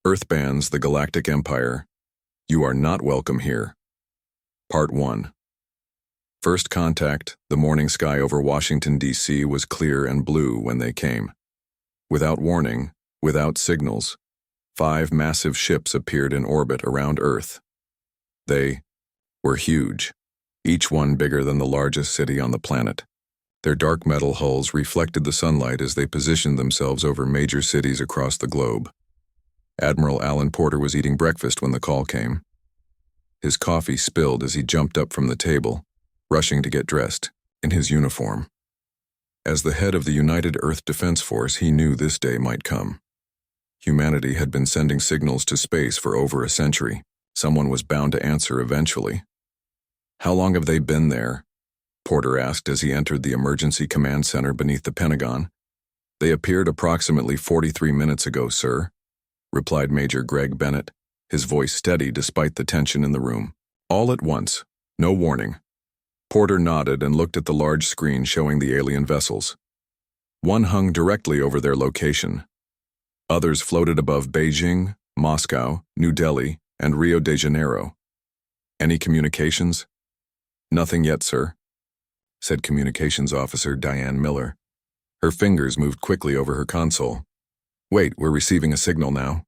Earth bans the Galactic Empire. You are not welcome here. Part 1. First contact, the morning sky over Washington, D.C. was clear and blue when they came. Without warning, without signals, 5 massive ships appeared in orbit around Earth. They were huge, each one bigger than the largest city on the planet. Their dark metal hulls reflected the sunlight as they positioned themselves over major cities across the globe. Admiral Alan Porter was eating breakfast when the call came. His coffee spilled as he jumped up from the table, rushing to get dressed, in his uniform. As the head of the United Earth Defense Force, he knew this day might come. Humanity had been sending signals to space for over a century. Someone was bound to answer eventually. "How long have they been there?" Porter asked as he entered the emergency command center beneath the Pentagon. "They appeared approximately 43 minutes ago, sir," replied Major Greg Bennett, his voice steady despite the tension in the room. "All at once, no warning." Porter nodded and looked at the large screen showing the alien vessels. One hung directly over their location. Others floated above Beijing, Moscow, New Delhi, and Rio de Janeiro. "Any communications?" "Nothing yet, sir," said Communications Officer Diane Miller. Her fingers moved quickly over her console. "Wait, we're receiving a signal now."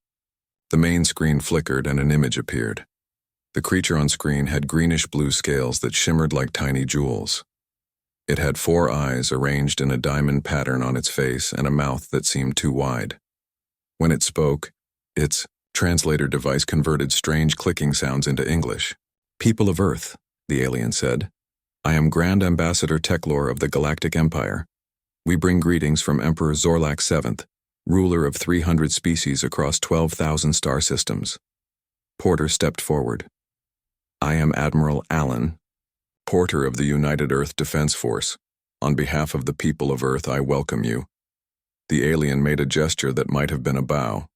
The main screen flickered and an image appeared. The creature on screen had greenish-blue scales that shimmered like tiny jewels. It had 4 eyes arranged in a diamond pattern on its face and a mouth that seemed too wide. When it spoke, its translator device converted strange clicking sounds into English. "People of Earth," the alien said, "I am Grand Ambassador Techlor of the Galactic Empire. We bring greetings from Emperor Zorlak VII, ruler of 300 species across 12,000 star systems." Porter stepped forward. "I am Admiral Alan Porter of the United Earth Defense Force. On behalf of the people of Earth, I welcome you." The alien made a gesture that might have been a bow.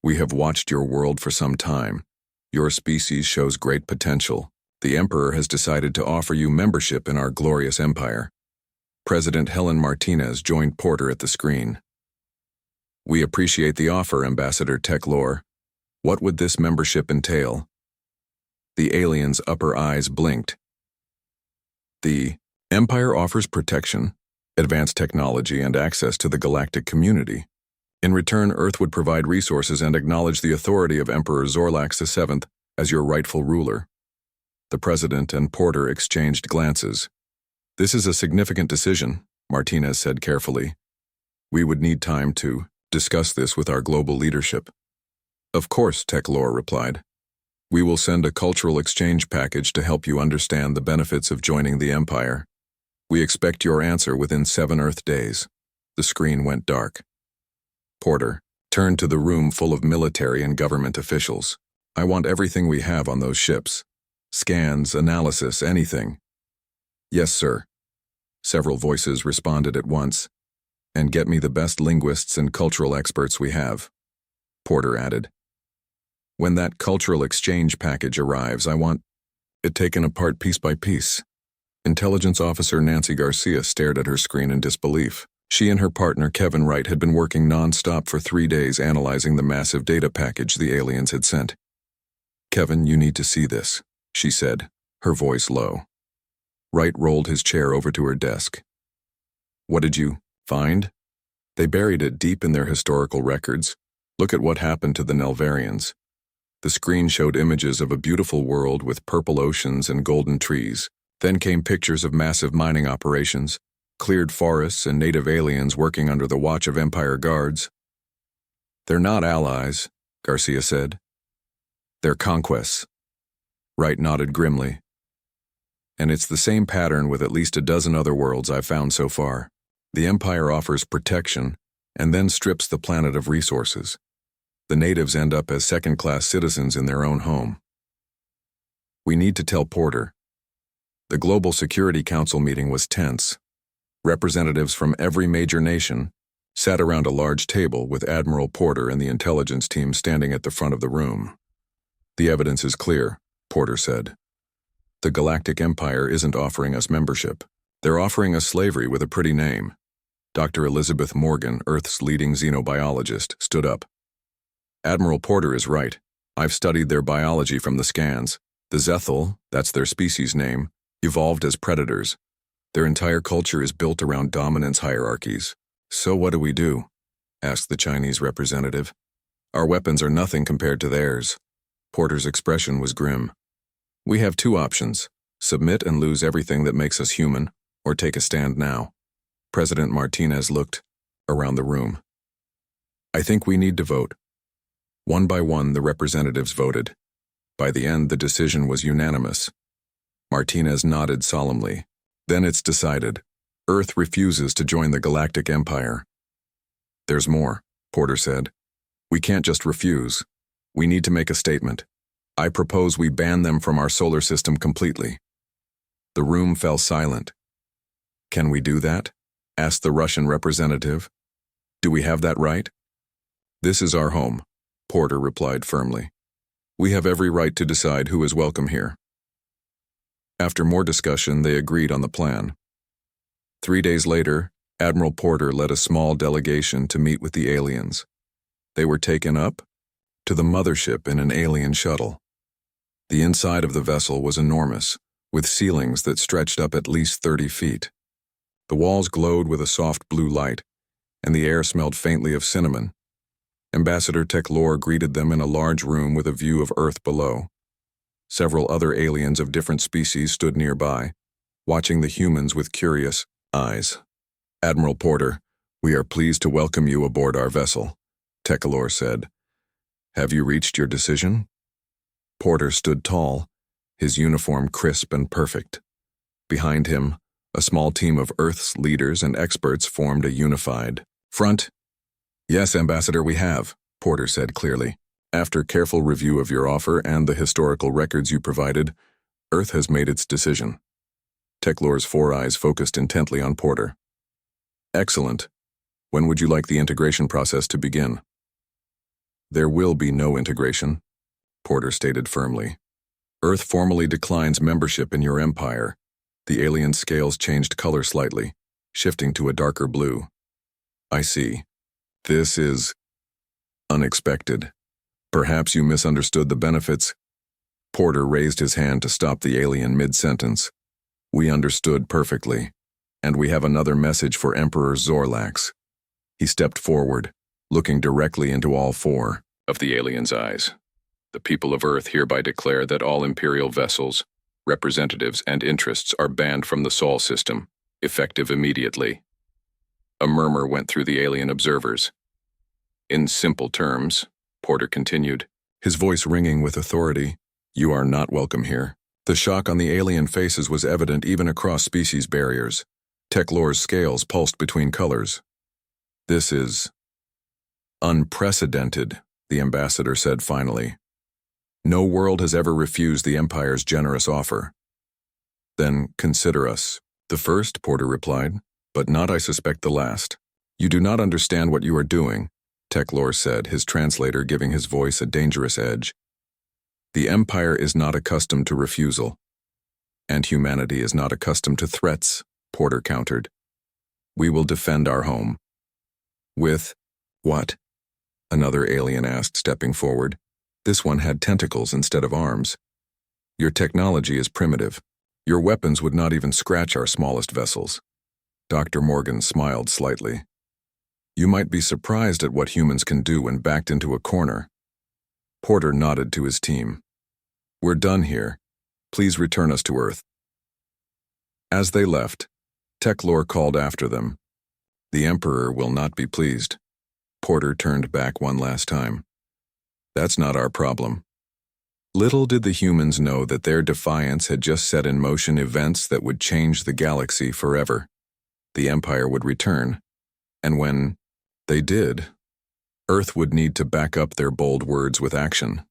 "We have watched your world for some time. Your species shows great potential. The Emperor has decided to offer you membership in our glorious empire." President Helen Martinez joined Porter at the screen. "We appreciate the offer, Ambassador Techlor. What would this membership entail?" The alien's upper eyes blinked. "The Empire offers protection, advanced technology, and access to the galactic community. In return, Earth would provide resources and acknowledge the authority of Emperor Zorlak VII as your rightful ruler." The President and Porter exchanged glances. "This is a significant decision," Martinez said carefully. "We would need time to discuss this with our global leadership." "Of course," Techlor replied. "We will send a cultural exchange package to help you understand the benefits of joining the Empire. We expect your answer within 7 Earth days." The screen went dark. Porter turned to the room full of military and government officials. "I want everything we have on those ships. Scans, analysis, anything." "Yes, sir," several voices responded at once. "And get me the best linguists and cultural experts we have," Porter added. "When that cultural exchange package arrives, I want it taken apart piece by piece." Intelligence Officer Nancy Garcia stared at her screen in disbelief. She and her partner Kevin Wright had been working non-stop for 3 days analyzing the massive data package the aliens had sent. "Kevin, you need to see this," she said, her voice low. Wright rolled his chair over to her desk. "What did you find?" "They buried it deep in their historical records. Look at what happened to the Nelvarians." The screen showed images of a beautiful world with purple oceans and golden trees. Then came pictures of massive mining operations, cleared forests, and native aliens working under the watch of Empire guards. "They're not allies," Garcia said. "They're conquests." Wright nodded grimly. "And it's the same pattern with at least a dozen other worlds I've found so far. The Empire offers protection and then strips the planet of resources. The natives end up as second-class citizens in their own home." "We need to tell Porter." The Global Security Council meeting was tense. Representatives from every major nation sat around a large table with Admiral Porter and the intelligence team standing at the front of the room. "The evidence is clear," Porter said. "The Galactic Empire isn't offering us membership. They're offering us slavery with a pretty name." Dr. Elizabeth Morgan, Earth's leading xenobiologist, stood up. Admiral Porter is right. I've studied their biology from the scans. The Zethal, that's their species name, evolved as predators. Their entire culture is built around dominance hierarchies. So what do we do? Asked the Chinese representative. Our weapons are nothing compared to theirs. Porter's expression was grim. We have two options: submit and lose everything that makes us human, or take a stand now. President Martinez looked around the room. I think we need to vote. One by one, the representatives voted. By the end, the decision was unanimous. Martinez nodded solemnly. Then it's decided. Earth refuses to join the Galactic Empire. There's more, Porter said. We can't just refuse. We need to make a statement. I propose we ban them from our solar system completely. The room fell silent. Can we do that? Asked the Russian representative. Do we have that right? This is our home, Porter replied firmly. We have every right to decide who is welcome here. After more discussion, they agreed on the plan. 3 days later, Admiral Porter led a small delegation to meet with the aliens. They were taken up to the mothership in an alien shuttle. The inside of the vessel was enormous, with ceilings that stretched up at least 30 feet. The walls glowed with a soft blue light, and the air smelled faintly of cinnamon. Ambassador Teclor greeted them in a large room with a view of Earth below. Several other aliens of different species stood nearby, watching the humans with curious eyes. Admiral Porter, we are pleased to welcome you aboard our vessel, Teclor said. Have you reached your decision? Porter stood tall, his uniform crisp and perfect. Behind him, a small team of Earth's leaders and experts formed a unified front. Yes, Ambassador, we have, Porter said clearly. After careful review of your offer and the historical records you provided, Earth has made its decision. Teclor's four eyes focused intently on Porter. Excellent. When would you like the integration process to begin? There will be no integration, Porter stated firmly. Earth formally declines membership in your empire. The alien scales changed color slightly, shifting to a darker blue. I see. This is unexpected. Perhaps you misunderstood the benefits. Porter raised his hand to stop the alien mid-sentence. We understood perfectly, and we have another message for Emperor Zorlax. He stepped forward, looking directly into all four of the alien's eyes. The people of Earth hereby declare that all Imperial vessels, representatives, and interests are banned from the Sol system, effective immediately. A murmur went through the alien observers. In simple terms, Porter continued, his voice ringing with authority, you are not welcome here. The shock on the alien faces was evident even across species barriers. Teclor's scales pulsed between colors. This is unprecedented, the ambassador said finally. No world has ever refused the Empire's generous offer. Then consider us. The first, Porter replied, but not, I suspect, the last. You do not understand what you are doing, Teclor said, his translator giving his voice a dangerous edge. The Empire is not accustomed to refusal, and humanity is not accustomed to threats, Porter countered. We will defend our home. With what? Another alien asked, stepping forward. This one had tentacles instead of arms. Your technology is primitive. Your weapons would not even scratch our smallest vessels. Dr. Morgan smiled slightly. You might be surprised at what humans can do when backed into a corner. Porter nodded to his team. We're done here. Please return us to Earth. As they left, Teclor called after them. The Emperor will not be pleased. Porter turned back one last time. That's not our problem. Little did the humans know that their defiance had just set in motion events that would change the galaxy forever. The Empire would return, and when they did, Earth would need to back up their bold words with action.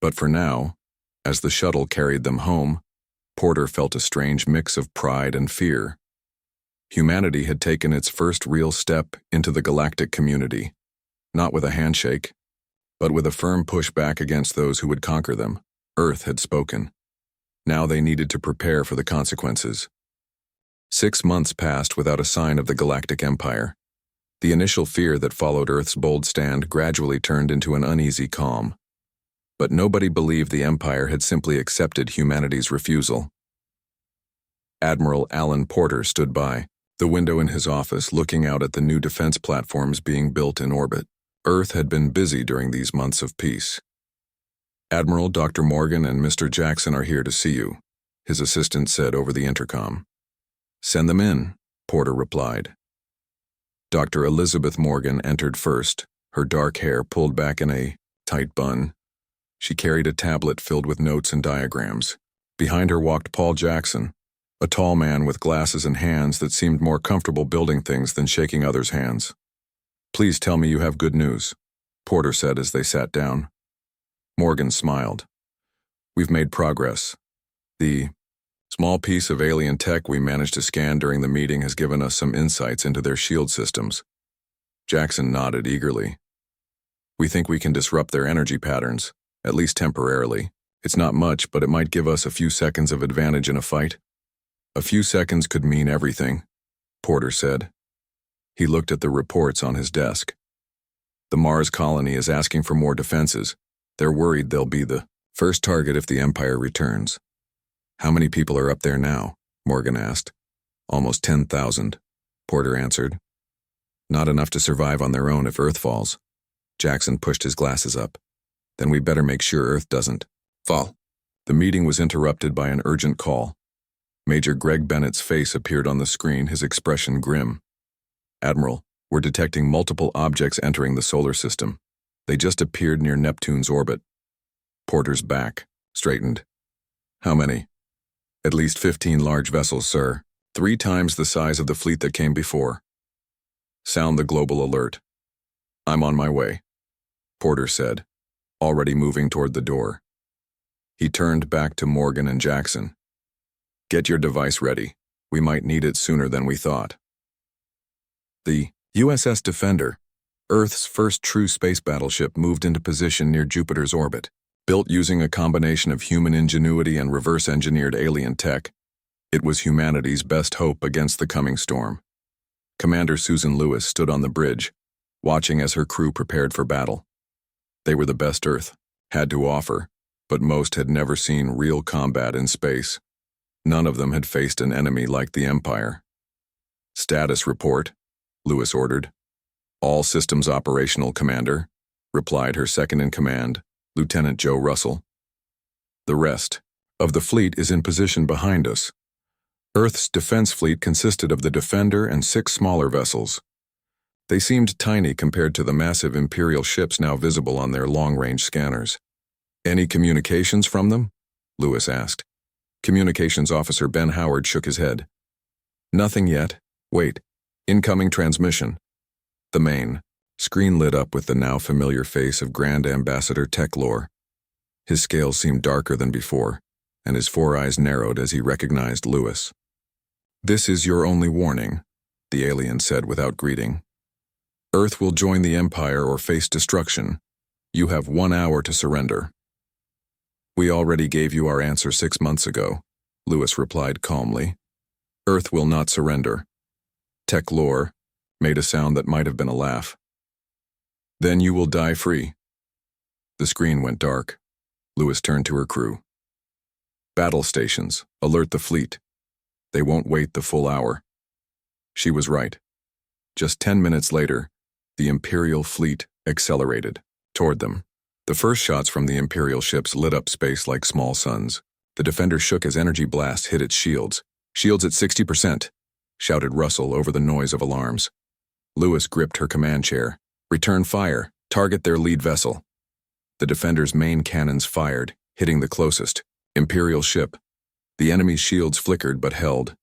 But for now, as the shuttle carried them home, Porter felt a strange mix of pride and fear. Humanity had taken its first real step into the galactic community, not with a handshake, but with a firm push back against those who would conquer them. Earth had spoken. Now they needed to prepare for the consequences. 6 months passed without a sign of the Galactic Empire. The initial fear that followed Earth's bold stand gradually turned into an uneasy calm. But nobody believed the Empire had simply accepted humanity's refusal. Admiral Alan Porter stood by the window in his office, looking out at the new defense platforms being built in orbit. Earth had been busy during these months of peace. "Admiral, Dr. Morgan and Mr. Jackson are here to see you," his assistant said over the intercom. "Send them in," Porter replied. Dr. Elizabeth Morgan entered first, her dark hair pulled back in a tight bun. She carried a tablet filled with notes and diagrams. Behind her walked Paul Jackson, a tall man with glasses and hands that seemed more comfortable building things than shaking others' hands. "Please tell me you have good news," Porter said as they sat down. Morgan smiled. "We've made progress. The small piece of alien tech we managed to scan during the meeting has given us some insights into their shield systems." Jackson nodded eagerly. "We think we can disrupt their energy patterns, at least temporarily. It's not much, but it might give us a few seconds of advantage in a fight." "A few seconds could mean everything," Porter said. He looked at the reports on his desk. "The Mars colony is asking for more defenses. They're worried they'll be the first target if the Empire returns." "How many people are up there now?" Morgan asked. "Almost 10,000, Porter answered. "Not enough to survive on their own if Earth falls." Jackson pushed his glasses up. "Then we better make sure Earth doesn't fall." The meeting was interrupted by an urgent call. Major Greg Bennett's face appeared on the screen, his expression grim. "Admiral, we're detecting multiple objects entering the solar system. They just appeared near Neptune's orbit." Porter's back straightened. "How many?" "At least 15 large vessels, sir. 3 times the size of the fleet that came before." "Sound the global alert." "I'm on my way," Porter said, already moving toward the door. He turned back to Morgan and Jackson. "Get your device ready. We might need it sooner than we thought." The USS Defender, Earth's first true space battleship, moved into position near Jupiter's orbit. Built using a combination of human ingenuity and reverse-engineered alien tech, it was humanity's best hope against the coming storm. Commander Susan Lewis stood on the bridge, watching as her crew prepared for battle. They were the best Earth had to offer, but most had never seen real combat in space. None of them had faced an enemy like the Empire. "Status report," Lewis ordered. "All systems operational, Commander," replied her second-in-command, Lieutenant Joe Russell. "The rest of the fleet is in position behind us." Earth's defense fleet consisted of the Defender and 6 smaller vessels. They seemed tiny compared to the massive Imperial ships now visible on their long-range scanners. "Any communications from them?" Lewis asked. Communications Officer Ben Howard shook his head. "Nothing yet. Wait. Incoming transmission." The main screen lit up with the now familiar face of Grand Ambassador Techlore. His scales seemed darker than before, and his 4 eyes narrowed as he recognized Lewis. "This is your only warning," the alien said without greeting. "Earth will join the Empire or face destruction. You have 1 hour to surrender." "We already gave you our answer 6 months ago," Lewis replied calmly. "Earth will not surrender." Techlore made a sound that might have been a laugh. "Then you will die free." The screen went dark. Lewis turned to her crew. "Battle stations, alert the fleet. They won't wait the full hour." She was right. Just 10 minutes later, the Imperial fleet accelerated toward them. The first shots from the Imperial ships lit up space like small suns. The Defender shook as energy blasts hit its shields. "Shields at 60%, shouted Russell over the noise of alarms. Lewis gripped her command chair. "Return fire. Target their lead vessel." The Defender's main cannons fired, hitting the closest Imperial ship. The enemy's shields flickered but held.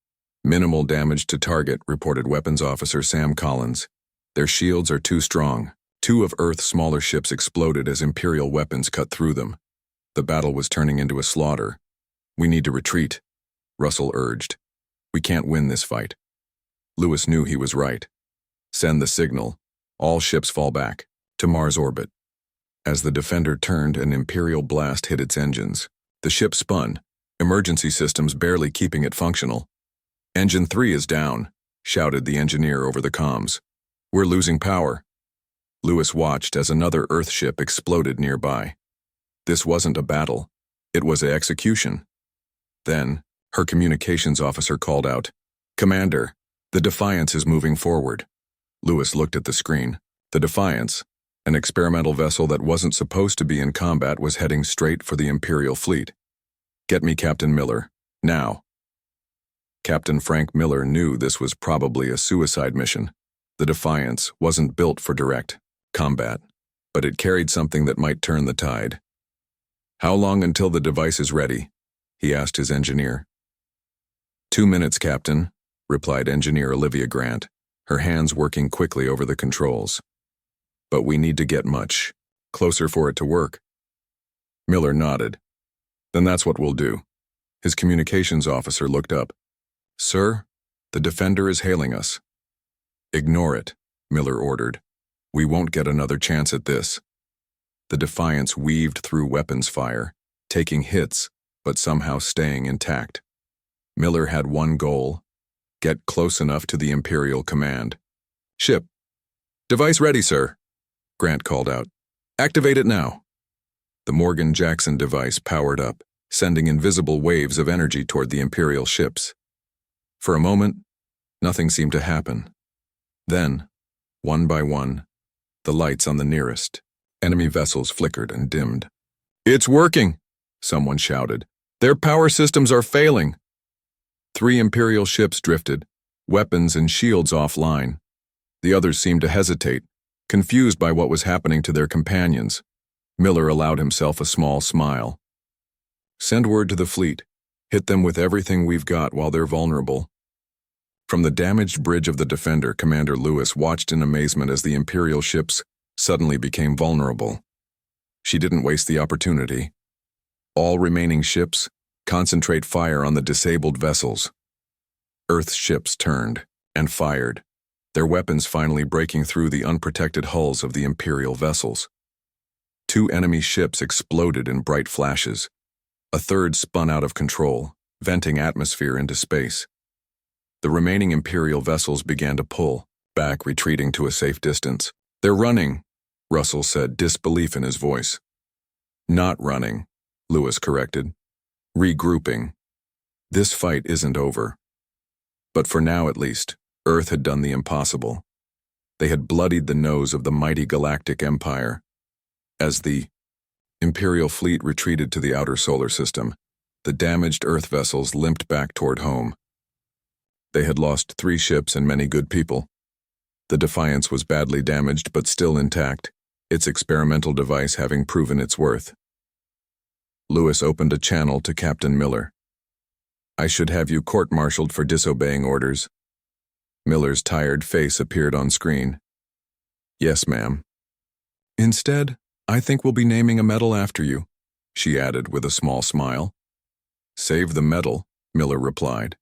"Minimal damage to target," reported Weapons Officer Sam Collins. "Their shields are too strong." 2 of Earth's smaller ships exploded as Imperial weapons cut through them. The battle was turning into a slaughter. "We need to retreat," Russell urged. "We can't win this fight." Lewis knew he was right. "Send the signal. All ships fall back to Mars orbit." As the Defender turned, an Imperial blast hit its engines. The ship spun, emergency systems barely keeping it functional. "Engine 3 is down," shouted the engineer over the comms. We're losing power. Lewis watched as another Earth ship exploded nearby. This wasn't a battle. It was an execution. Then, her communications officer called out, "Commander, the Defiance is moving forward." Lewis looked at the screen. The Defiance, an experimental vessel that wasn't supposed to be in combat, was heading straight for the Imperial fleet. "Get me Captain Miller, now." Captain Frank Miller knew this was probably a suicide mission. The Defiance wasn't built for direct combat, but it carried something that might turn the tide. "How long until the device is ready?" he asked his engineer. 2 minutes, Captain," replied Engineer Olivia Grant, her hands working quickly over the controls. "But we need to get much closer for it to work." Miller nodded. "Then that's what we'll do." His communications officer looked up. "Sir, the Defender is hailing us." "Ignore it," Miller ordered. "We won't get another chance at this." The Defiance weaved through weapons fire, taking hits, but somehow staying intact. Miller had one goal: get close enough to the Imperial command. "Ship. Device ready, sir," Grant called out. "Activate it now." The Morgan Jackson device powered up, sending invisible waves of energy toward the Imperial ships. For a moment, nothing seemed to happen. Then, one by one, the lights on the nearest enemy vessels flickered and dimmed. "It's working!" someone shouted. "Their power systems are failing!" 3 Imperial ships drifted, weapons and shields offline. The others seemed to hesitate, confused by what was happening to their companions. Miller allowed himself a small smile. "Send word to the fleet. Hit them with everything we've got while they're vulnerable." From the damaged bridge of the Defender, Commander Lewis watched in amazement as the Imperial ships suddenly became vulnerable. She didn't waste the opportunity. "All remaining ships, concentrate fire on the disabled vessels." Earth's ships turned and fired, their weapons finally breaking through the unprotected hulls of the Imperial vessels. 2 enemy ships exploded in bright flashes. A third spun out of control, venting atmosphere into space. The remaining Imperial vessels began to pull back, retreating to a safe distance. "They're running," Russell said, disbelief in his voice. "Not running," Lewis corrected. "Regrouping. This fight isn't over." But for now at least, Earth had done the impossible. They had bloodied the nose of the mighty Galactic Empire. As the Imperial fleet retreated to the outer solar system, the damaged Earth vessels limped back toward home. They had lost 3 ships and many good people. The Defiance was badly damaged but still intact, its experimental device having proven its worth. Lewis opened a channel to Captain Miller. "I should have you court-martialed for disobeying orders." Miller's tired face appeared on screen. "Yes, ma'am." "Instead, I think we'll be naming a medal after you," she added with a small smile. "Save the medal," Miller replied.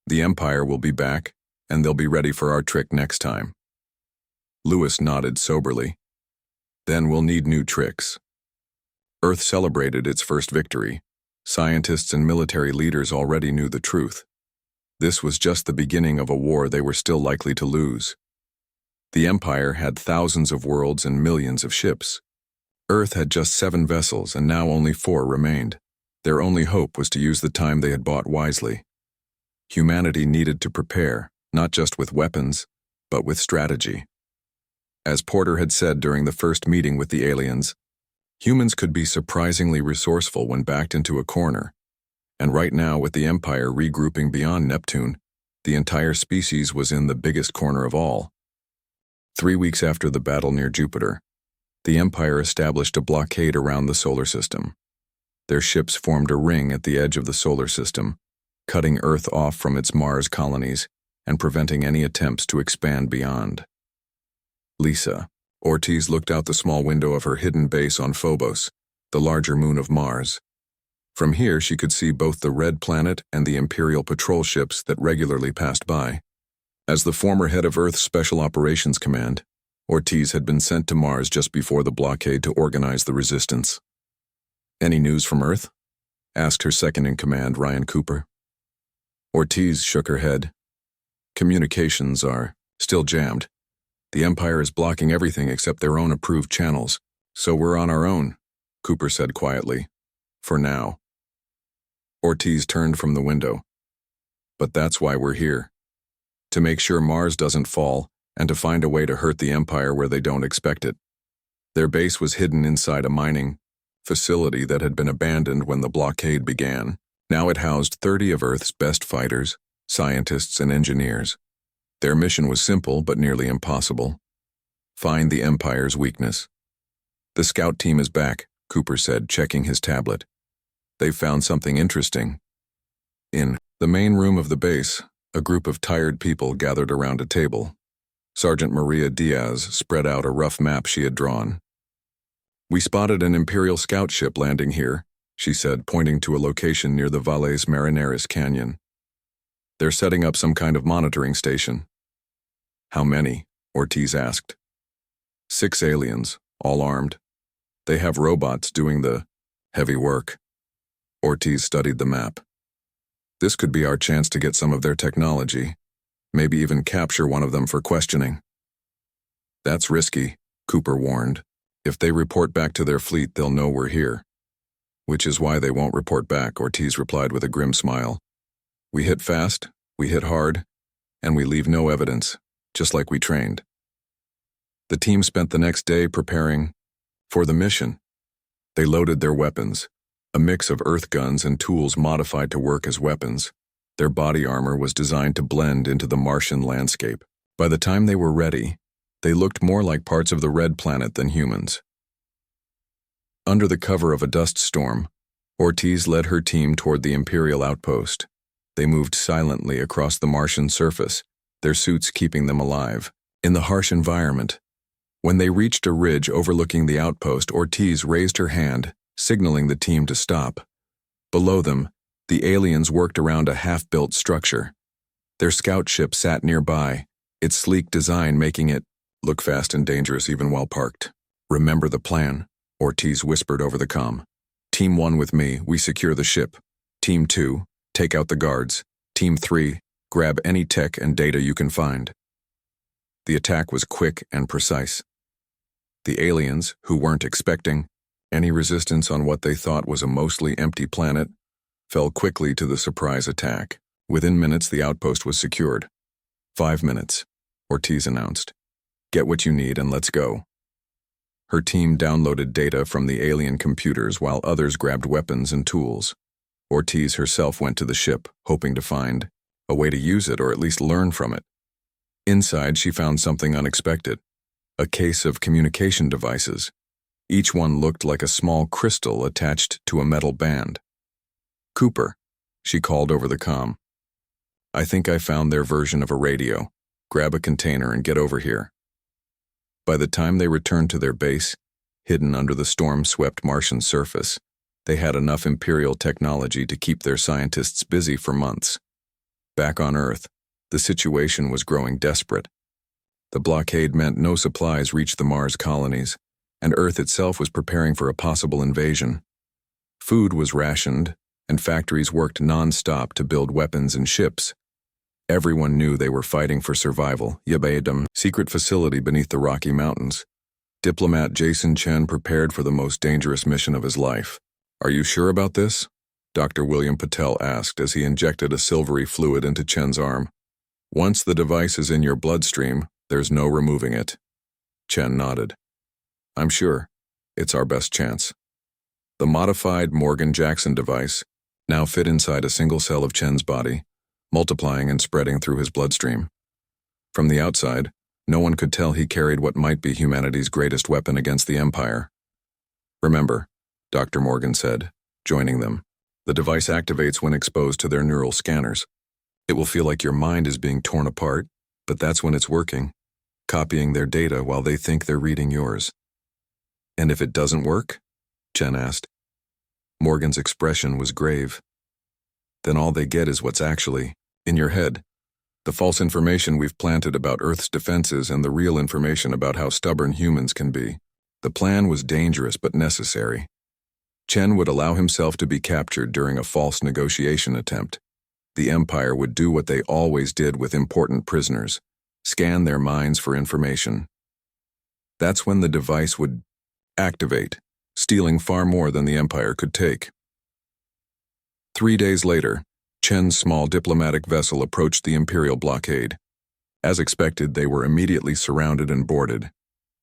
"The Empire will be back, and they'll be ready for our trick next time." Lewis nodded soberly. "Then we'll need new tricks." Earth celebrated its first victory. Scientists and military leaders already knew the truth. This was just the beginning of a war they were still likely to lose. The Empire had thousands of worlds and millions of ships. Earth had just 7 vessels, and now only 4 remained. Their only hope was to use the time they had bought wisely. Humanity needed to prepare, not just with weapons, but with strategy. As Porter had said during the first meeting with the aliens, humans could be surprisingly resourceful when backed into a corner. And right now, with the Empire regrouping beyond Neptune, the entire species was in the biggest corner of all. 3 weeks after the battle near Jupiter, the Empire established a blockade around the solar system. Their ships formed a ring at the edge of the solar system, cutting Earth off from its Mars colonies and preventing any attempts to expand beyond. Lisa, Ortiz looked out the small window of her hidden base on Phobos, the larger moon of Mars. From here she could see both the Red Planet and the Imperial patrol ships that regularly passed by. As the former head of Earth's Special Operations Command, Ortiz had been sent to Mars just before the blockade to organize the resistance. "Any news from Earth?" asked her second-in-command, Ryan Cooper. Ortiz shook her head. "Communications are still jammed. The Empire is blocking everything except their own approved channels. So we're on our own, Cooper said quietly. For now. Ortiz turned from the window. But that's why we're here. To make sure Mars doesn't fall, and to find a way to hurt the Empire where they don't expect it. Their base was hidden inside a mining facility that had been abandoned when the blockade began. Now it housed 30 of Earth's best fighters, scientists, and engineers. Their mission was simple but nearly impossible. Find the Empire's weakness. The scout team is back, Cooper said, checking his tablet. They've found something interesting. In the main room of the base, a group of tired people gathered around a table. Sergeant Maria Diaz spread out a rough map she had drawn. We spotted an Imperial scout ship landing here, she said, pointing to a location near the Valles Marineris Canyon. They're setting up some kind of monitoring station. How many? Ortiz asked. 6 aliens, all armed. They have robots doing the heavy work. Ortiz studied the map. This could be our chance to get some of their technology, maybe even capture one of them for questioning. That's risky, Cooper warned. If they report back to their fleet, they'll know we're here. Which is why they won't report back, Ortiz replied with a grim smile. We hit fast, we hit hard, and we leave no evidence, just like we trained. The team spent the next day preparing for the mission. They loaded their weapons, a mix of earth guns and tools modified to work as weapons. Their body armor was designed to blend into the Martian landscape. By the time they were ready, they looked more like parts of the Red Planet than humans. Under the cover of a dust storm, Ortiz led her team toward the Imperial outpost. They moved silently across the Martian surface, their suits keeping them alive. In the harsh environment, when they reached a ridge overlooking the outpost, Ortiz raised her hand, signaling the team to stop. Below them, the aliens worked around a half-built structure. Their scout ship sat nearby, its sleek design making it look fast and dangerous even while parked. Remember the plan, Ortiz whispered over the comm. Team 1 with me, we secure the ship. Team 2, take out the guards. Team 3, grab any tech and data you can find. The attack was quick and precise. The aliens, who weren't expecting any resistance on what they thought was a mostly empty planet, fell quickly to the surprise attack. Within minutes, the outpost was secured. 5 minutes, Ortiz announced. Get what you need and let's go. Her team downloaded data from the alien computers while others grabbed weapons and tools. Ortiz herself went to the ship, hoping to find a way to use it or at least learn from it. Inside, she found something unexpected. A case of communication devices. Each one looked like a small crystal attached to a metal band. Cooper, she called over the comm. I think I found their version of a radio. Grab a container and get over here. By the time they returned to their base, hidden under the storm-swept Martian surface, they had enough Imperial technology to keep their scientists busy for months. Back on Earth, the situation was growing desperate. The blockade meant no supplies reached the Mars colonies, and Earth itself was preparing for a possible invasion. Food was rationed, and factories worked non-stop to build weapons and ships. Everyone knew they were fighting for survival. Yabadam, secret facility beneath the Rocky Mountains. Diplomat Jason Chen prepared for the most dangerous mission of his life. Are you sure about this? Dr. William Patel asked as he injected a silvery fluid into Chen's arm. Once the device is in your bloodstream, there's no removing it. Chen nodded. I'm sure. It's our best chance. The modified Morgan-Jackson device now fit inside a single cell of Chen's body, multiplying and spreading through his bloodstream. From the outside, no one could tell he carried what might be humanity's greatest weapon against the Empire. Remember, Dr. Morgan said, joining them, the device activates when exposed to their neural scanners. It will feel like your mind is being torn apart, but that's when it's working, copying their data while they think they're reading yours. And if it doesn't work? Chen asked. Morgan's expression was grave. Then all they get is what's actually in your head. The false information we've planted about Earth's defenses and the real information about how stubborn humans can be. The plan was dangerous but necessary. Chen would allow himself to be captured during a false negotiation attempt. The Empire would do what they always did with important prisoners. scan their minds for information. That's when the device would activate, stealing far more than the Empire could take. 3 days later, Chen's small diplomatic vessel approached the Imperial blockade. As expected, they were immediately surrounded and boarded.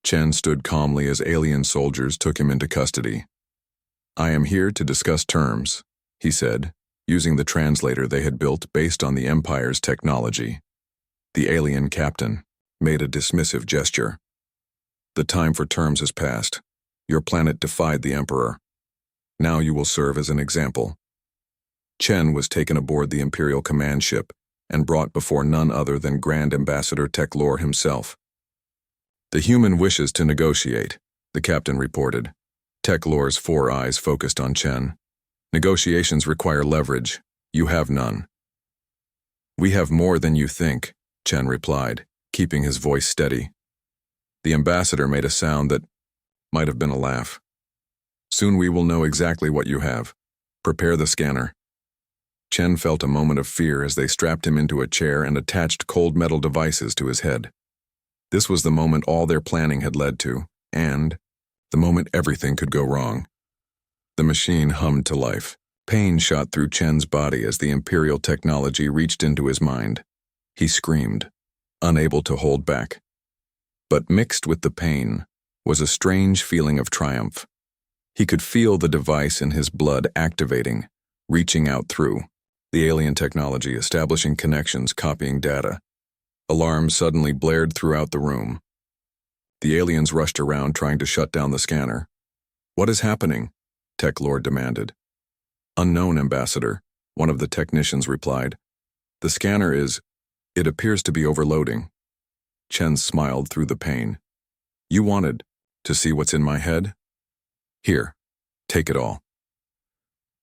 Chen stood calmly as alien soldiers took him into custody. "I am here to discuss terms," he said, using the translator they had built based on the Empire's technology. The alien captain made a dismissive gesture. "The time for terms has passed. Your planet defied the Emperor. Now you will serve as an example." Chen was taken aboard the Imperial command ship and brought before none other than Grand Ambassador Teklor himself. "The human wishes to negotiate," the captain reported. Teklor's 4 eyes focused on Chen. "Negotiations require leverage. You have none." "We have more than you think," Chen replied, keeping his voice steady. The ambassador made a sound that might have been a laugh. "Soon we will know exactly what you have. Prepare the scanner." Chen felt a moment of fear as they strapped him into a chair and attached cold metal devices to his head. This was the moment all their planning had led to, and the moment everything could go wrong. The machine hummed to life. Pain shot through Chen's body as the Imperial technology reached into his mind. He screamed, unable to hold back. But mixed with the pain was a strange feeling of triumph. He could feel the device in his blood activating, reaching out through the alien technology, establishing connections, copying data. Alarms suddenly blared throughout the room. The aliens rushed around trying to shut down the scanner. "What is happening?" Teklor demanded. "Unknown, Ambassador," one of the technicians replied. "The scanner it appears to be overloading." Chen smiled through the pain. "You wanted to see what's in my head? Here, take it all."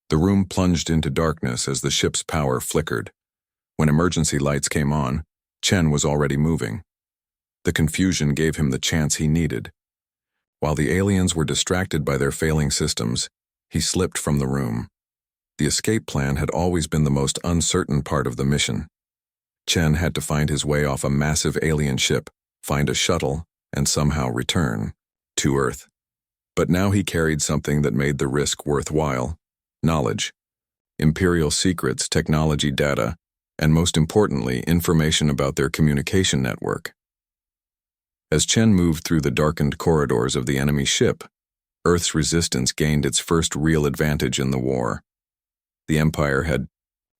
The room plunged into darkness as the ship's power flickered. When emergency lights came on, Chen was already moving. The confusion gave him the chance he needed. While the aliens were distracted by their failing systems, he slipped from the room. The escape plan had always been the most uncertain part of the mission. Chen had to find his way off a massive alien ship, find a shuttle, and somehow return to Earth. But now he carried something that made the risk worthwhile: knowledge, Imperial secrets, technology data, and most importantly, information about their communication network. As Chen moved through the darkened corridors of the enemy ship, Earth's resistance gained its first real advantage in the war. The Empire had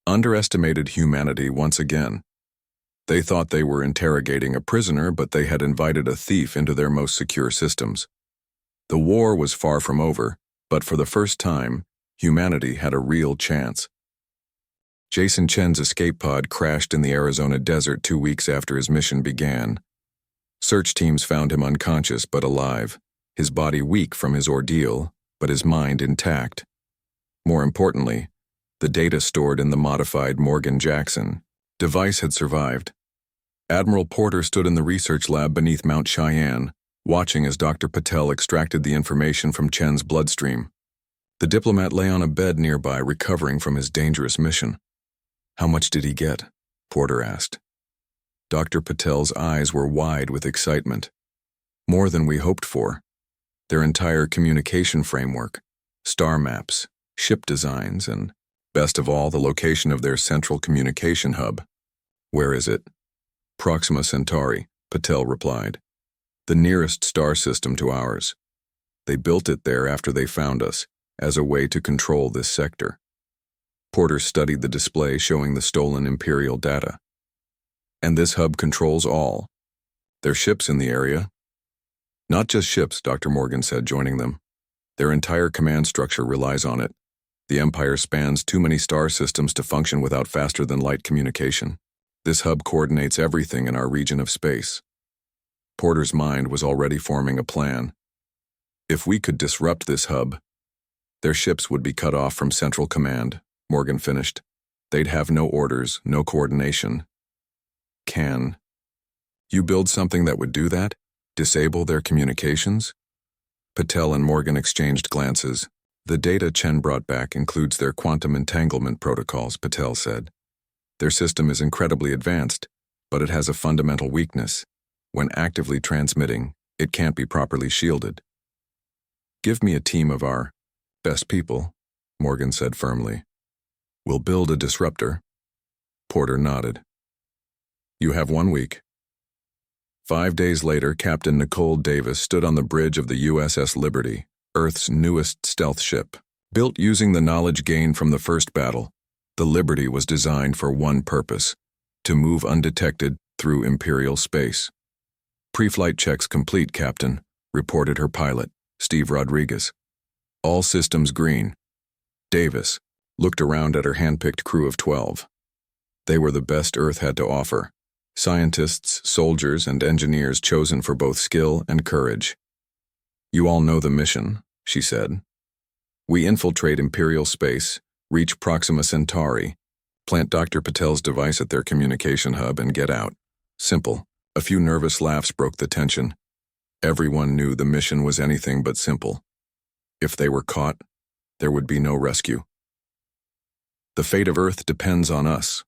underestimated humanity once again. They thought they were interrogating a prisoner, but they had invited a thief into their most secure systems. The war was far from over, but for the first time, humanity had a real chance. Jason Chen's escape pod crashed in the Arizona desert 2 weeks after his mission began. Search teams found him unconscious but alive, his body weak from his ordeal, but his mind intact. More importantly, the data stored in the modified Morgan Jackson device had survived. Admiral Porter stood in the research lab beneath Mount Cheyenne, watching as Dr. Patel extracted the information from Chen's bloodstream. The diplomat lay on a bed nearby, recovering from his dangerous mission. "How much did he get?" Porter asked. Dr. Patel's eyes were wide with excitement. "More than we hoped for. Their entire communication framework, star maps, ship designs, and, best of all, the location of their central communication hub." "Where is it?" "Proxima Centauri," Patel replied. "The nearest star system to ours. They built it there after they found us, as a way to control this sector." Porter studied the display showing the stolen Imperial data. "And this hub controls all their ships in the area?" "Not just ships," Dr. Morgan said, joining them. "Their entire command structure relies on it. The Empire spans too many star systems to function without faster-than-light communication. This hub coordinates everything in our region of space." Porter's mind was already forming a plan. "If we could disrupt this hub, their ships would be cut off from Central Command," Morgan finished. "They'd have no orders, no coordination." "Can you build something that would do that? Disable their communications?" Patel and Morgan exchanged glances. "The data Chen brought back includes their quantum entanglement protocols," Patel said. "Their system is incredibly advanced, but it has a fundamental weakness. When actively transmitting, it can't be properly shielded. Give me a team of our best people, Morgan said firmly. We'll build a disruptor. Porter nodded. You have 1 week. 5 days later, Captain Nicole Davis stood on the bridge of the USS Liberty, Earth's newest stealth ship. Built using the knowledge gained from the first battle, the Liberty was designed for one purpose: to move undetected through Imperial space. Pre-flight checks complete, Captain, reported her pilot, Steve Rodriguez. All systems green. Davis looked around at her hand-picked crew of 12. They were the best Earth had to offer. Scientists, soldiers, and engineers chosen for both skill and courage. You all know the mission, she said. We infiltrate Imperial space, reach Proxima Centauri, plant Dr. Patel's device at their communication hub, and get out. Simple. A few nervous laughs broke the tension. Everyone knew the mission was anything but simple. If they were caught, there would be no rescue. The fate of Earth depends on us,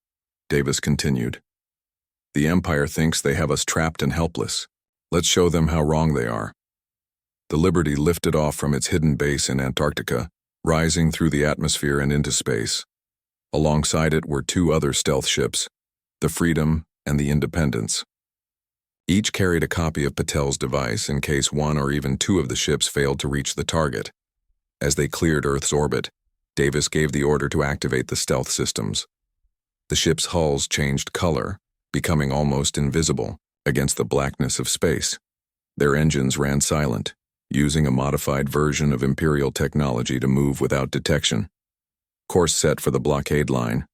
Davis continued. The Empire thinks they have us trapped and helpless. Let's show them how wrong they are. The Liberty lifted off from its hidden base in Antarctica, rising through the atmosphere and into space. Alongside it were 2 other stealth ships, the Freedom and the Independence. Each carried a copy of Patel's device in case 1 or even 2 of the ships failed to reach the target. As they cleared Earth's orbit, Davis gave the order to activate the stealth systems. The ships' hulls changed color, becoming almost invisible against the blackness of space. Their engines ran silent, using a modified version of Imperial technology to move without detection. Course set for the blockade line,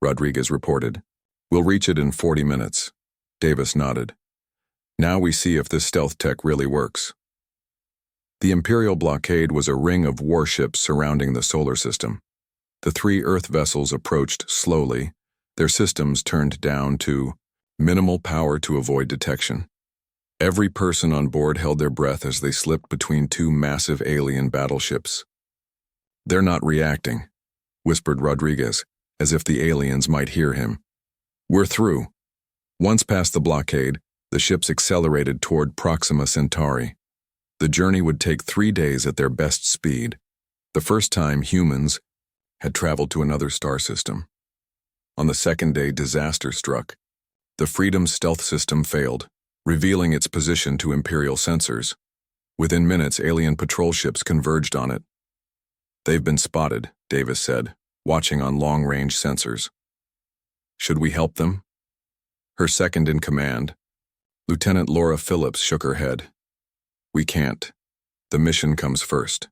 Rodriguez reported. We'll reach it in 40 minutes. Davis nodded. Now we see if this stealth tech really works. The Imperial blockade was a ring of warships surrounding the solar system. The 3 Earth vessels approached slowly, their systems turned down to minimal power to avoid detection. Every person on board held their breath as they slipped between 2 massive alien battleships. They're not reacting, whispered Rodriguez, as if the aliens might hear him. We're through. Once past the blockade, the ships accelerated toward Proxima Centauri. The journey would take 3 days at their best speed, the first time humans had traveled to another star system. On the second day, disaster struck. The Freedom's stealth system failed, revealing its position to Imperial sensors. Within minutes, alien patrol ships converged on it. They've been spotted, Davis said, watching on long-range sensors. Should we help them? Her second-in-command, Lieutenant Laura Phillips, shook her head. We can't. The mission comes first.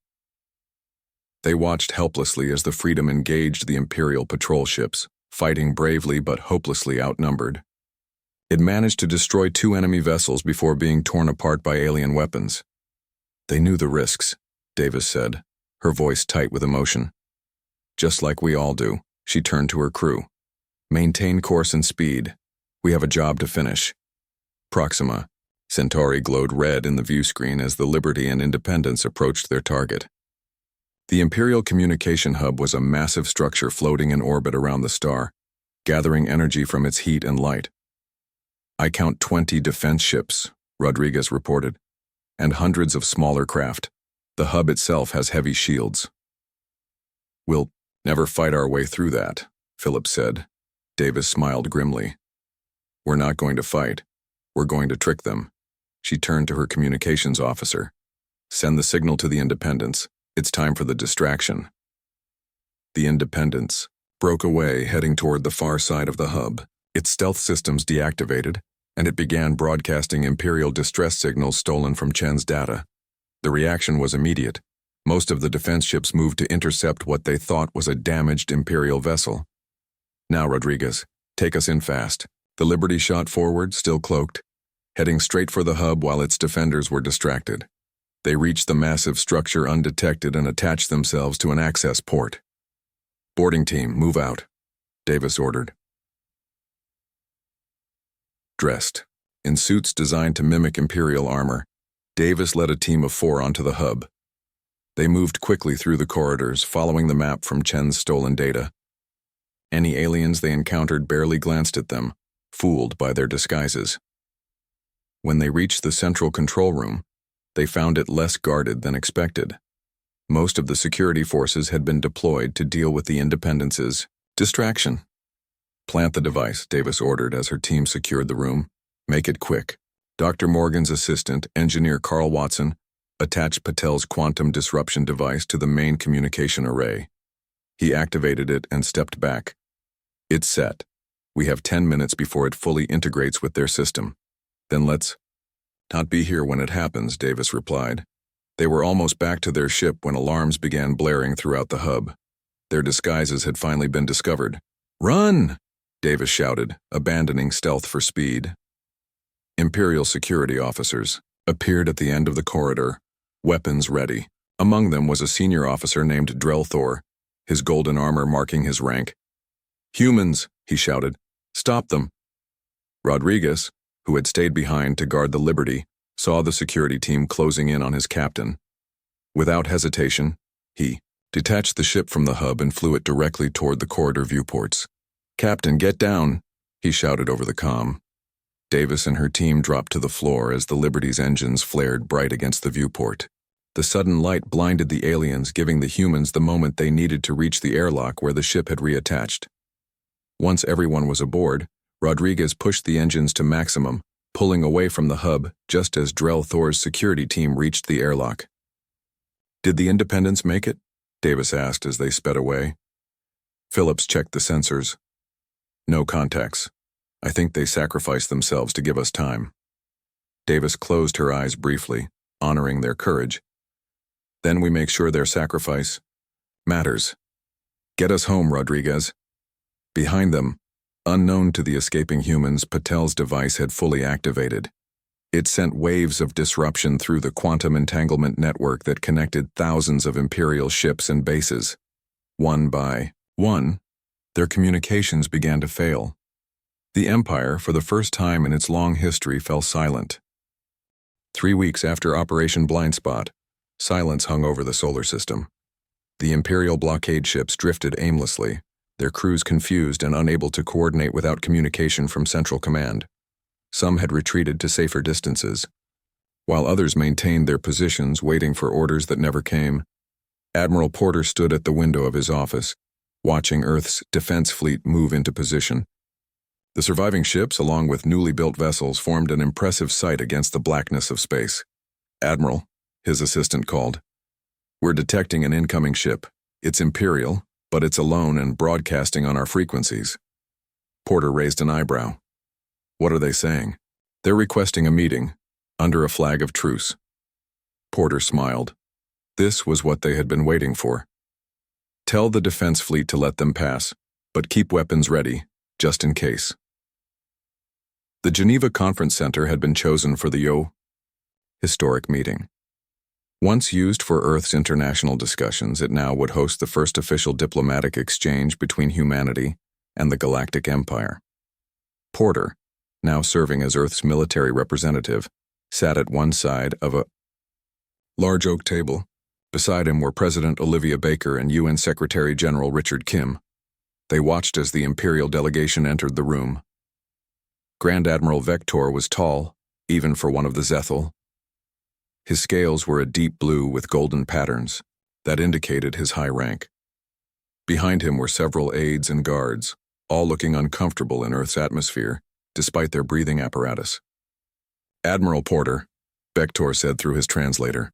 They watched helplessly as the Freedom engaged the Imperial patrol ships, fighting bravely but hopelessly outnumbered. It managed to destroy 2 enemy vessels before being torn apart by alien weapons. They knew the risks, Davis said, her voice tight with emotion. Just like we all do, she turned to her crew. Maintain course and speed. We have a job to finish. Proxima. Centauri glowed red in the view screen as the Liberty and Independence approached their target. The Imperial Communication Hub was a massive structure floating in orbit around the star, gathering energy from its heat and light. I count 20 defense ships, Rodriguez reported, and hundreds of smaller craft. The hub itself has heavy shields. We'll never fight our way through that, Phillips said. Davis smiled grimly. We're not going to fight. We're going to trick them. She turned to her communications officer. Send the signal to the Independence. It's time for the distraction. The Independence broke away, heading toward the far side of the hub. Its stealth systems deactivated, and it began broadcasting Imperial distress signals stolen from Chen's data. The reaction was immediate. Most of the defense ships moved to intercept what they thought was a damaged Imperial vessel. Now, Rodriguez, take us in fast. The Liberty shot forward, still cloaked, heading straight for the hub while its defenders were distracted. They reached the massive structure undetected and attached themselves to an access port. Boarding team, move out, Davis ordered. Dressed in suits designed to mimic Imperial armor, Davis led a team of 4 onto the hub. They moved quickly through the corridors, following the map from Chen's stolen data. Any aliens they encountered barely glanced at them, fooled by their disguises. When they reached the central control room, they found it less guarded than expected. Most of the security forces had been deployed to deal with the Independence's distraction. "Plant the device," Davis ordered as her team secured the room. "Make it quick." Dr. Morgan's assistant, engineer Carl Watson, attached Patel's quantum disruption device to the main communication array. He activated it and stepped back. "It's set. We have 10 minutes before it fully integrates with their system. Then let's not be here when it happens," Davis replied. They were almost back to their ship when alarms began blaring throughout the hub. Their disguises had finally been discovered. "Run!" Davis shouted, abandoning stealth for speed. Imperial security officers appeared at the end of the corridor, weapons ready. Among them was a senior officer named Drelthor, his golden armor marking his rank. "Humans!" he shouted. "Stop them!" Rodriguez, who had stayed behind to guard the Liberty, saw the security team closing in on his captain. Without hesitation, he detached the ship from the hub and flew it directly toward the corridor viewports. "Captain, get down!" he shouted over the comm. Davis and her team dropped to the floor as the Liberty's engines flared bright against the viewport. The sudden light blinded the aliens, giving the humans the moment they needed to reach the airlock where the ship had reattached. Once everyone was aboard, Rodriguez pushed the engines to maximum, pulling away from the hub just as Drelthor's security team reached the airlock. "Did the Independence make it?" Davis asked as they sped away. Phillips checked the sensors. "No contacts. I think they sacrificed themselves to give us time." Davis closed her eyes briefly, honoring their courage. "Then we make sure their sacrifice matters. Get us home, Rodriguez." Behind them, unknown to the escaping humans, Patel's device had fully activated. It sent waves of disruption through the quantum entanglement network that connected thousands of Imperial ships and bases. One by one, their communications began to fail. The Empire, for the first time in its long history, fell silent. 3 weeks after Operation Blindspot, silence hung over the solar system. The Imperial blockade ships drifted aimlessly, their crews confused and unable to coordinate without communication from Central Command. Some had retreated to safer distances, while others maintained their positions waiting for orders that never came. Admiral Porter stood at the window of his office, watching Earth's defense fleet move into position. The surviving ships, along with newly built vessels, formed an impressive sight against the blackness of space. "Admiral," his assistant called, "we're detecting an incoming ship. It's Imperial, but it's alone and broadcasting on our frequencies." Porter raised an eyebrow. "What are they saying?" "They're requesting a meeting, under a flag of truce." Porter smiled. This was what they had been waiting for. "Tell the defense fleet to let them pass, but keep weapons ready, just in case." The Geneva Conference Center had been chosen for the historic meeting. Once used for Earth's international discussions, it now would host the first official diplomatic exchange between humanity and the Galactic Empire. Porter, now serving as Earth's military representative, sat at one side of a large oak table. Beside him were President Olivia Baker and UN Secretary General Richard Kim. They watched as the Imperial delegation entered the room. Grand Admiral Vector was tall, even for one of the Zethal. His scales were a deep blue with golden patterns that indicated his high rank. Behind him were several aides and guards, all looking uncomfortable in Earth's atmosphere, despite their breathing apparatus. "Admiral Porter," Vector said through his translator.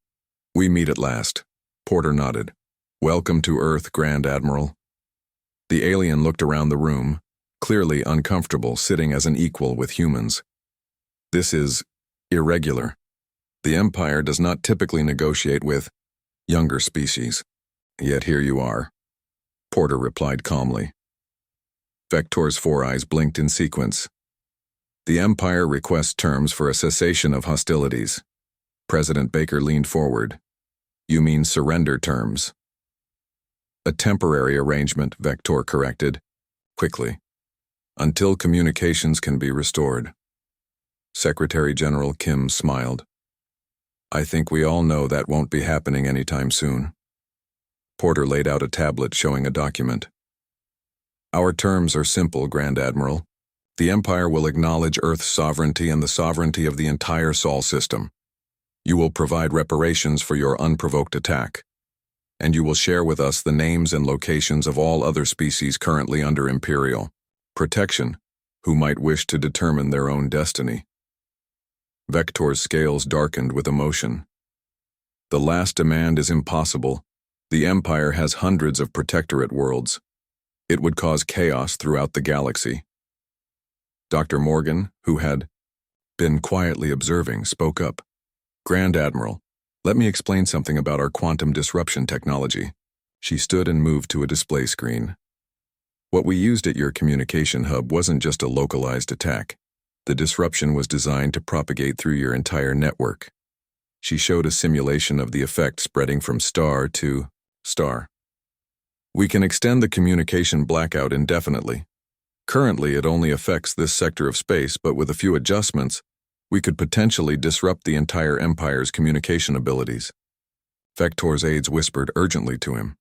"We meet at last." Porter nodded. "Welcome to Earth, Grand Admiral." The alien looked around the room, clearly uncomfortable sitting as an equal with humans. "This is irregular. The Empire does not typically negotiate with younger species. Yet here you are," Porter replied calmly. Vector's four eyes blinked in sequence. "The Empire requests terms for a cessation of hostilities." President Baker leaned forward. "You mean surrender terms?" "A temporary arrangement," Vector corrected, quickly, "until communications can be restored." Secretary General Kim smiled. "I think we all know that won't be happening anytime soon." Porter laid out a tablet showing a document. "Our terms are simple, Grand Admiral. The Empire will acknowledge Earth's sovereignty and the sovereignty of the entire Sol system. You will provide reparations for your unprovoked attack, and you will share with us the names and locations of all other species currently under Imperial protection who might wish to determine their own destiny. Vector's scales darkened with emotion. The last demand is impossible. The Empire has hundreds of protectorate worlds. It would cause chaos throughout the galaxy. Dr. Morgan, who had been quietly observing, spoke up. Grand Admiral, let me explain something about our quantum disruption technology. She stood and moved to a display screen. What we used at your communication hub wasn't just a localized attack. The disruption was designed to propagate through your entire network. She showed a simulation of the effect spreading from star to star. We can extend the communication blackout indefinitely. Currently, it only affects this sector of space, but with a few adjustments, we could potentially disrupt the entire Empire's communication abilities. Vector's aides whispered urgently to him.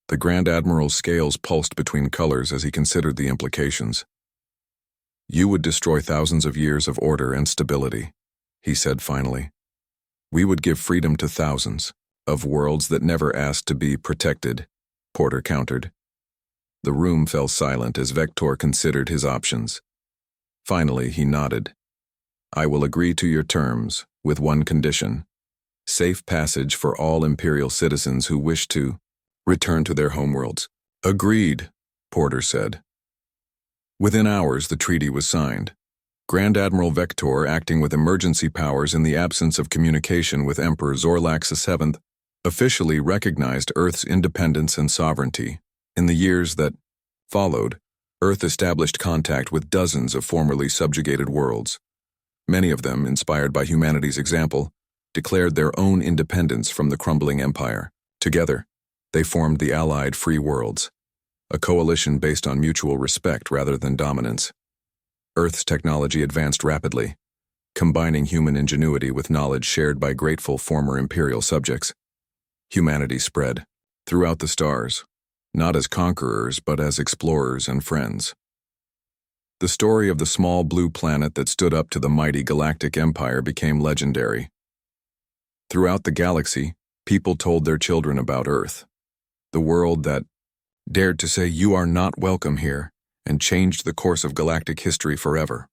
The Grand Admiral's scales pulsed between colors as he considered the implications. You would destroy thousands of years of order and stability, he said finally. We would give freedom to thousands of worlds that never asked to be protected, Porter countered. The room fell silent as Vector considered his options. Finally, he nodded. I will agree to your terms, with one condition. Safe passage for all Imperial citizens who wish to return to their homeworlds. Agreed, Porter said. Within hours, the treaty was signed. Grand Admiral Vector, acting with emergency powers in the absence of communication with Emperor Zorlax VII, officially recognized Earth's independence and sovereignty. In the years that followed, Earth established contact with dozens of formerly subjugated worlds. Many of them, inspired by humanity's example, declared their own independence from the crumbling empire. Together, they formed the Allied Free Worlds, a coalition based on mutual respect rather than dominance. Earth's technology advanced rapidly, combining human ingenuity with knowledge shared by grateful former Imperial subjects. Humanity spread throughout the stars, not as conquerors but as explorers and friends. The story of the small blue planet that stood up to the mighty Galactic Empire became legendary. Throughout the galaxy, people told their children about Earth, the world that dared to say you are not welcome here, and changed the course of galactic history forever.